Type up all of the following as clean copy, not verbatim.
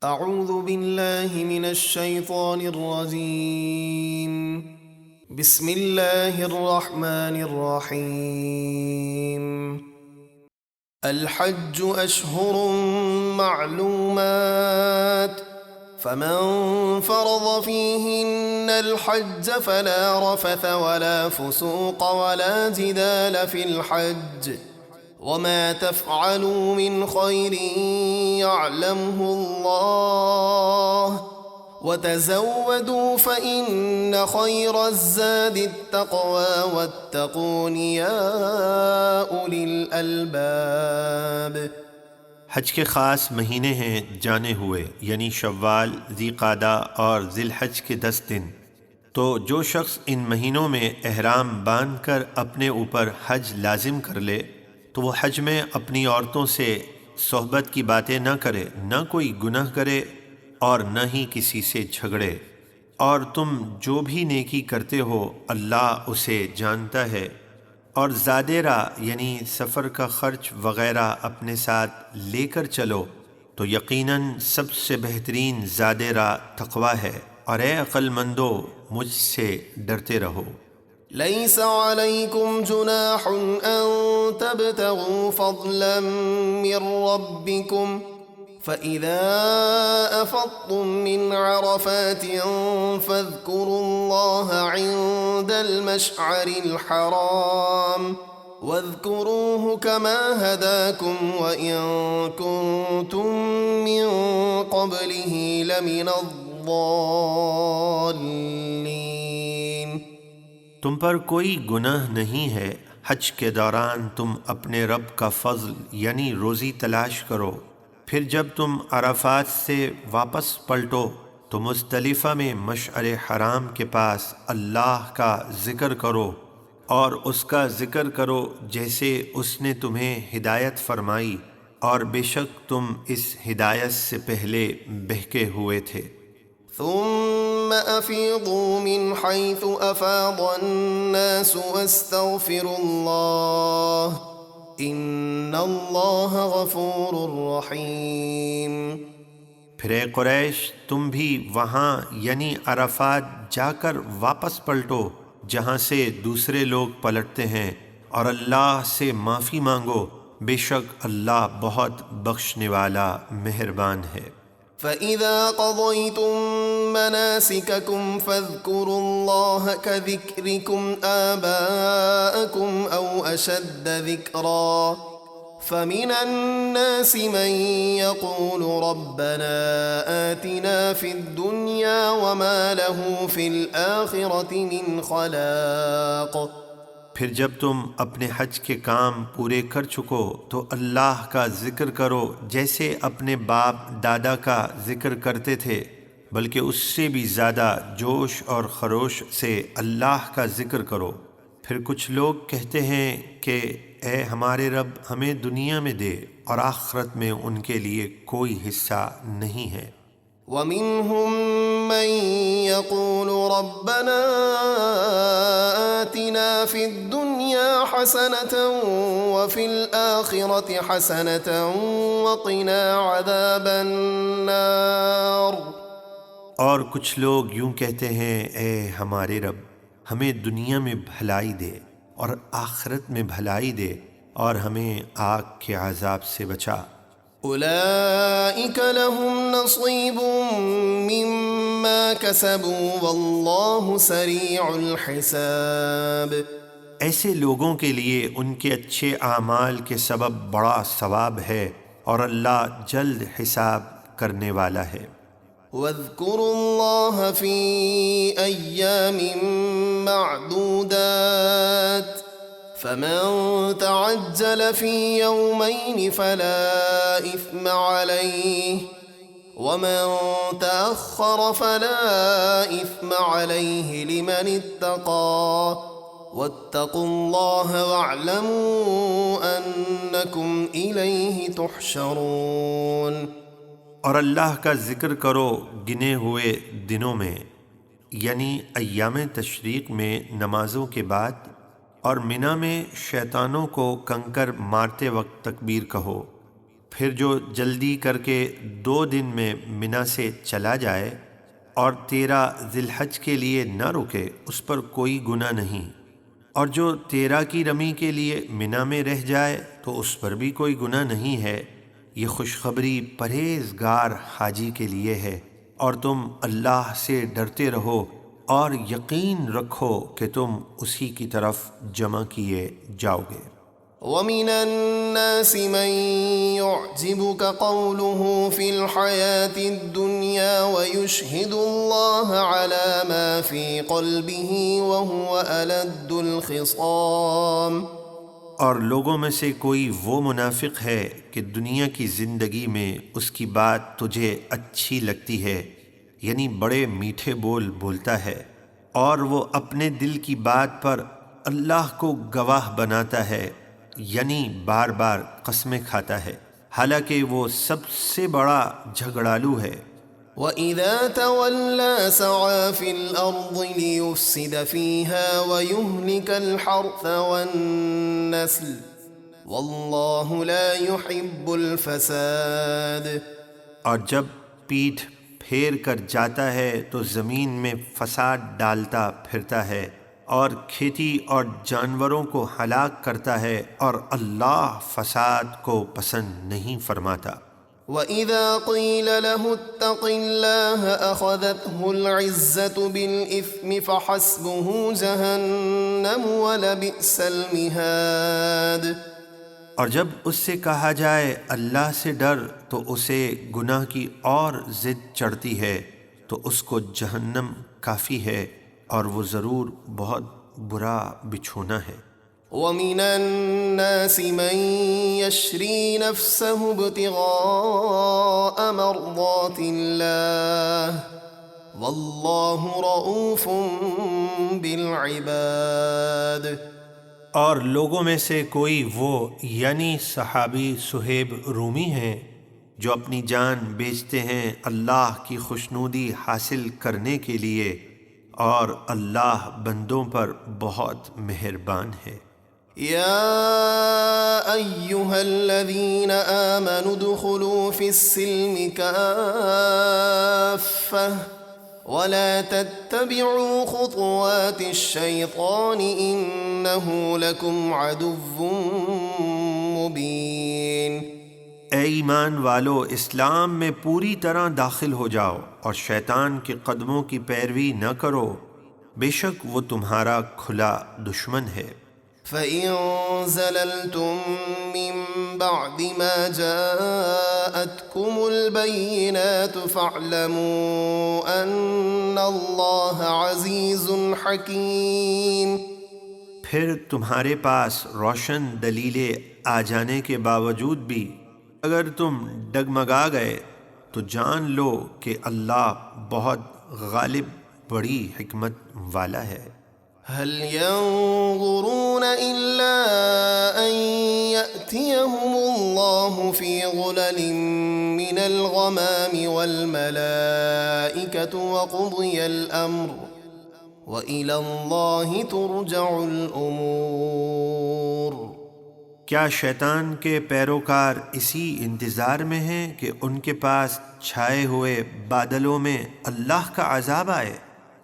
اعوذ باللہ من الشیطان الرجیم بسم اللہ الرحمن الرحیم الحج اشہر معلومات فمن فرض فیہن الحج فلا رفث ولا فسوق ولا جدال فی الحج وما تفعلوا من خير يعلمه الله وتزودوا فإن خير الزاد التقوى واتقون يا أولي الألباب۔ حج کے خاص مہینے ہیں جانے ہوئے، یعنی شوال، ذی قعدہ اور ذی الحج کے 10 دن۔ تو جو شخص ان مہینوں میں احرام باندھ کر اپنے اوپر حج لازم کر لے تو وہ حج میں اپنی عورتوں سے صحبت کی باتیں نہ کرے، نہ کوئی گناہ کرے اور نہ ہی کسی سے جھگڑے، اور تم جو بھی نیکی کرتے ہو اللہ اسے جانتا ہے، اور زادِ راہ یعنی سفر کا خرچ وغیرہ اپنے ساتھ لے کر چلو تو یقیناً سب سے بہترین زادِ راہ تقویٰ ہے، اور اے عقل مندو مجھ سے ڈرتے رہو۔ ليس عليكم جناح أن تبتغوا فضلا من ربكم فإذا أفضتم من عرفات فاذكروا الله عند المشعر الحرام واذكروه كما هداكم وإن كنتم من قبله لمن الضالين۔ تم پر کوئی گناہ نہیں ہے، حج کے دوران تم اپنے رب کا فضل یعنی روزی تلاش کرو، پھر جب تم عرفات سے واپس پلٹو تو مزدلفہ میں مشعر حرام کے پاس اللہ کا ذکر کرو، اور اس کا ذکر کرو جیسے اس نے تمہیں ہدایت فرمائی، اور بے شک تم اس ہدایت سے پہلے بہکے ہوئے تھے۔ ثم افیضوا من حیث افاض الناس واستغفروا اللہ ان اللہ غفور رحیم۔ پھر اے قریش تم بھی وہاں یعنی عرفات جا کر واپس پلٹو جہاں سے دوسرے لوگ پلٹتے ہیں، اور اللہ سے معافی مانگو، بے شک اللہ بہت بخشنے والا مہربان ہے۔ فَإِذَا قَضَيْتُم مَّنَاسِكَكُمْ فَاذْكُرُوا اللَّهَ كَذِكْرِكُمْ آبَاءَكُمْ أَوْ أَشَدَّ ذِكْرًا فَمِنَ النَّاسِ مَن يَقُولُ رَبَّنَا آتِنَا فِي الدُّنْيَا وَمَا لَهُ فِي الْآخِرَةِ مِنْ خَلَاقٍ۔ پھر جب تم اپنے حج کے کام پورے کر چکو تو اللہ کا ذکر کرو جیسے اپنے باپ دادا کا ذکر کرتے تھے، بلکہ اس سے بھی زیادہ جوش اور خروش سے اللہ کا ذکر کرو۔ پھر کچھ لوگ کہتے ہیں کہ اے ہمارے رب ہمیں دنیا میں دے، اور آخرت میں ان کے لیے کوئی حصہ نہیں ہے۔ وَمِنْهُمْ مَنْ يَقُولُ رَبَّنَا آتِنَا فِي الدُّنْيَا حَسَنَةً وَفِي الْآخِرَةِ حَسَنَةً وَقِنَا عَذَابَ النَّارِ۔ اور کچھ لوگ یوں کہتے ہیں اے ہمارے رب ہمیں دنیا میں بھلائی دے اور آخرت میں بھلائی دے، اور ہمیں آگ کے عذاب سے بچا۔ اولئک لهم نصیب مما کسبوا واللہ سریع الحساب۔ ایسے لوگوں کے لیے ان کے اچھے اعمال کے سبب بڑا ثواب ہے، اور اللہ جلد حساب کرنے والا ہے۔ واذکروا اللہ فی ایام معدودات فمن تعجل في يومين فلا إثم عليه ومن تأخر فلا إثم عليه لمن اتقى واتقوا الله واعلموا أنكم إليه تحشرون۔ اور اللہ کا ذکر کرو گنے ہوئے دنوں میں، یعنی ایام تشریق میں نمازوں کے بعد، اور منی میں شیطانوں کو کنکر مارتے وقت تکبیر کہو، پھر جو جلدی کر کے 2 دن میں منا سے چلا جائے اور 13 ذی الحج کے لیے نہ رکے اس پر کوئی گناہ نہیں، اور جو 13 کی رمی کے لیے منا میں رہ جائے تو اس پر بھی کوئی گناہ نہیں ہے۔ یہ خوشخبری پرہیزگار حاجی کے لیے ہے، اور تم اللہ سے ڈرتے رہو اور یقین رکھو کہ تم اسی کی طرف جمع کیے جاؤ گے۔ وَمِنَ النَّاسِ مَن يُعْجِبُكَ قَوْلُهُ فِي الْحَيَاةِ الدُّنْيَا وَيُشْهِدُ اللَّهَ عَلَى مَا فِي قَلْبِهِ وَهُوَ أَلَدُّ الْخِصَامِ۔ اور لوگوں میں سے کوئی وہ منافق ہے کہ دنیا کی زندگی میں اس کی بات تجھے اچھی لگتی ہے، یعنی بڑے میٹھے بول بولتا ہے، اور وہ اپنے دل کی بات پر اللہ کو گواہ بناتا ہے، یعنی بار بار قسمیں کھاتا ہے، حالانکہ وہ سب سے بڑا جھگڑالو ہے۔ وَإِذَا تَوَلَّى سَعَى فِي الْأَرْضِ لِيُفْسِدَ فِيهَا وَيُهْلِكَ الْحَرْثَ وَالنَّسْلَ وَاللَّهُ لَا يُحِبُّ الْفَسَادَ۔ اور جب پیٹھ پھیر کر جاتا ہے تو زمین میں فساد ڈالتا پھرتا ہے اور کھیتی اور جانوروں کو ہلاک کرتا ہے، اور اللہ فساد کو پسند نہیں فرماتا۔ وَإِذَا قِيلَ لَهُ اتَّقِ اللَّهَ أَخَذَتْهُ الْعِزَّةُ بِالْإِثْمِ فَحَسْبُهُ جَهَنَّمُ وَلَبِئْسَ الْمِهَادُ۔ اور جب اس سے کہا جائے اللہ سے ڈر تو اسے گناہ کی اور ضد چڑھتی ہے تو اس کو جہنم کافی ہے، اور وہ ضرور بہت برا بچھونا ہے۔ وَمِنَ النَّاسِ مَن يَشْرِي نَفْسَهُ ابْتِغَاءَ مَرْضَاتِ اللَّهِ وَاللَّهُ رَءُوفٌ بِالْعِبَادِ۔ اور لوگوں میں سے کوئی وہ یعنی صحابی صہیب رومی ہیں جو اپنی جان بیچتے ہیں اللہ کی خوشنودی حاصل کرنے کے لیے، اور اللہ بندوں پر بہت مہربان ہے۔ یا ایہا الذین آمنوا ادخلوا فی السلم کافہ ولا تتبعوا خطوات الشیطان انہ لکم عدو مبین۔ اے ایمان والو، اسلام میں پوری طرح داخل ہو جاؤ اور شیطان کے قدموں کی پیروی نہ کرو، بے شک وہ تمہارا کھلا دشمن ہے۔ فَإِن زَلَلْتُم مِّن بَعْدِ مَا جَاءَتْكُمُ الْبَيِّنَاتُ فَاعْلَمُوا أَنَّ اللَّهَ عَزِيزٌ حَكِيمٌ۔ پھر تمہارے پاس روشن دلیلیں آ جانے کے باوجود بھی اگر تم ڈگمگا گئے تو جان لو کہ اللہ بہت غالب بڑی حکمت والا ہے۔ هل ينظرون إلا أن يأتيهم الله في ظلل من الغمام والملائكة وقضي الأمر وإلى الله ترجع الأمور۔ کیا شیطان کے پیروکار اسی انتظار میں ہیں کہ ان کے پاس چھائے ہوئے بادلوں میں اللہ کا عذاب آئے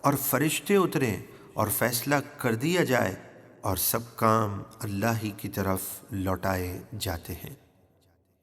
اور فرشتے اتریں اور فیصلہ کر دیا جائے، اور سب کام اللہ ہی کی طرف لوٹائے جاتے ہیں۔